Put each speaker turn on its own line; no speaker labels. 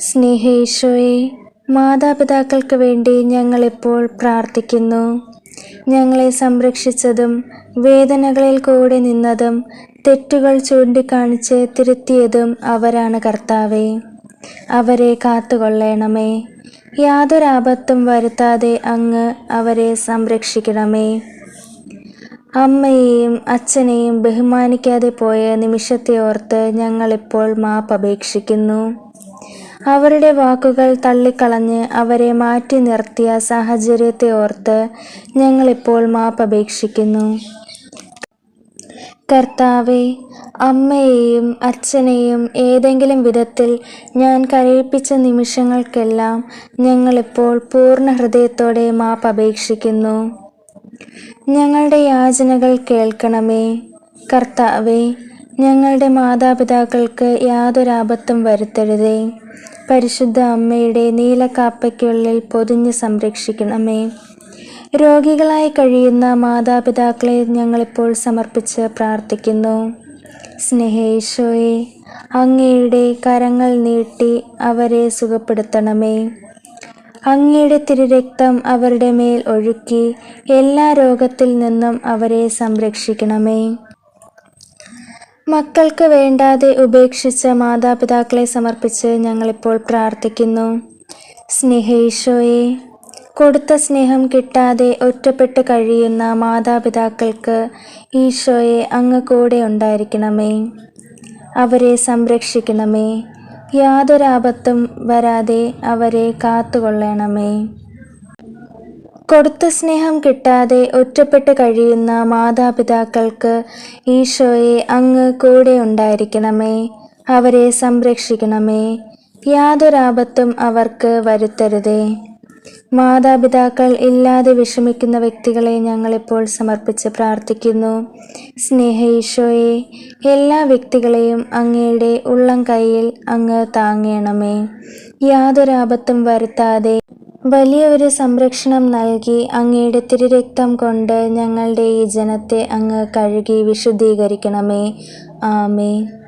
സ്നേഹീശോയെ, മാതാപിതാക്കൾക്ക് വേണ്ടി ഞങ്ങളിപ്പോൾ പ്രാർത്ഥിക്കുന്നു. ഞങ്ങളെ സംരക്ഷിച്ചതും വേദനകളിൽ കൂടെ നിന്നതും തെറ്റുകൾ ചൂണ്ടിക്കാണിച്ച് തിരുത്തിയതും അവരാണ് കർത്താവേ. അവരെ കാത്തുകൊള്ളണമേ. യാതൊരാപത്തും വരുത്താതെ അങ്ങ് അവരെ സംരക്ഷിക്കണമേ. അമ്മയെയും അച്ഛനെയും ബഹുമാനിക്കാതെ പോയ നിമിഷത്തെ ഓർത്ത് ഞങ്ങളിപ്പോൾ മാപ്പപേക്ഷിക്കുന്നു. അവരുടെ വാക്കുകൾ തള്ളിക്കളഞ്ഞ് അവരെ മാറ്റി നിർത്തിയ സാഹചര്യത്തെ ഓർത്ത് ഞങ്ങളിപ്പോൾ മാപ്പപേക്ഷിക്കുന്നു. കർത്താവേ, അമ്മയെയും അച്ഛനെയും ഏതെങ്കിലും വിധത്തിൽ ഞാൻ കരയിപ്പിച്ച നിമിഷങ്ങൾക്കെല്ലാം ഞങ്ങളിപ്പോൾ പൂർണ്ണ ഹൃദയത്തോടെ മാപ്പപേക്ഷിക്കുന്നു. ഞങ്ങളുടെ യാചനകൾ കേൾക്കണമേ. കർത്താവേ, ഞങ്ങളുടെ മാതാപിതാക്കൾക്ക് യാതൊരാപത്തും വരുത്തരുതേ. പരിശുദ്ധ അമ്മയുടെ നീലക്കാപ്പയ്ക്കുള്ളിൽ പൊതിഞ്ഞ് സംരക്ഷിക്കണമേ. രോഗികളായി കഴിയുന്ന മാതാപിതാക്കളെ ഞങ്ങളിപ്പോൾ സമർപ്പിച്ച് പ്രാർത്ഥിക്കുന്നു. സ്നേഹീശോയെ, അങ്ങയുടെ കരങ്ങൾ നീട്ടി അവരെ സുഖപ്പെടുത്തണമേ. അങ്ങയുടെ തിരുരക്തം അവരുടെ മേൽ ഒഴുക്കി എല്ലാ രോഗത്തിൽ നിന്നും അവരെ സംരക്ഷിക്കണമേ. മക്കൾക്ക് വേണ്ടാതെ ഉപേക്ഷിച്ച മാതാപിതാക്കളെ സമർപ്പിച്ച് ഞങ്ങളിപ്പോൾ പ്രാർത്ഥിക്കുന്നു. സ്നേഹീശോയെ, കൊടുത്ത സ്നേഹം കിട്ടാതെ ഒറ്റപ്പെട്ട് കഴിയുന്ന മാതാപിതാക്കൾക്ക് ഈശോയെ അങ്ങ് കൂടെ ഉണ്ടായിരിക്കണമേ. അവരെ സംരക്ഷിക്കണമേ. യാതൊരാപത്തും വരാതെ അവരെ കാത്തുകൊള്ളണമേ. കൊടുത്ത സ്നേഹം കിട്ടാതെ ഒറ്റപ്പെട്ട് കഴിയുന്ന മാതാപിതാക്കൾക്ക് ഈശോയെ അങ്ങ് കൂടെ ഉണ്ടായിരിക്കണമേ. അവരെ സംരക്ഷിക്കണമേ. യാതൊരാപത്തും അവർക്ക് വരുത്തരുതേ. മാതാപിതാക്കൾ ഇല്ലാതെ വിഷമിക്കുന്ന വ്യക്തികളെ ഞങ്ങളിപ്പോൾ സമർപ്പിച്ച് പ്രാർത്ഥിക്കുന്നു. സ്നേഹീശോയെ, എല്ലാ വ്യക്തികളെയും അങ്ങയുടെ ഉള്ളം കൈയിൽ അങ്ങ് താങ്ങണമേ. യാതൊരാപത്തും വരുത്താതെ വലിയ ഒരു സംരക്ഷണം നൽകി അങ്ങയുടെ തിരുരക്തം കൊണ്ട് ഞങ്ങളുടെ ഈ ജനത്തെ അങ്ങ് കഴുകി വിശുദ്ധീകരിക്കണമേ. ആമേൻ.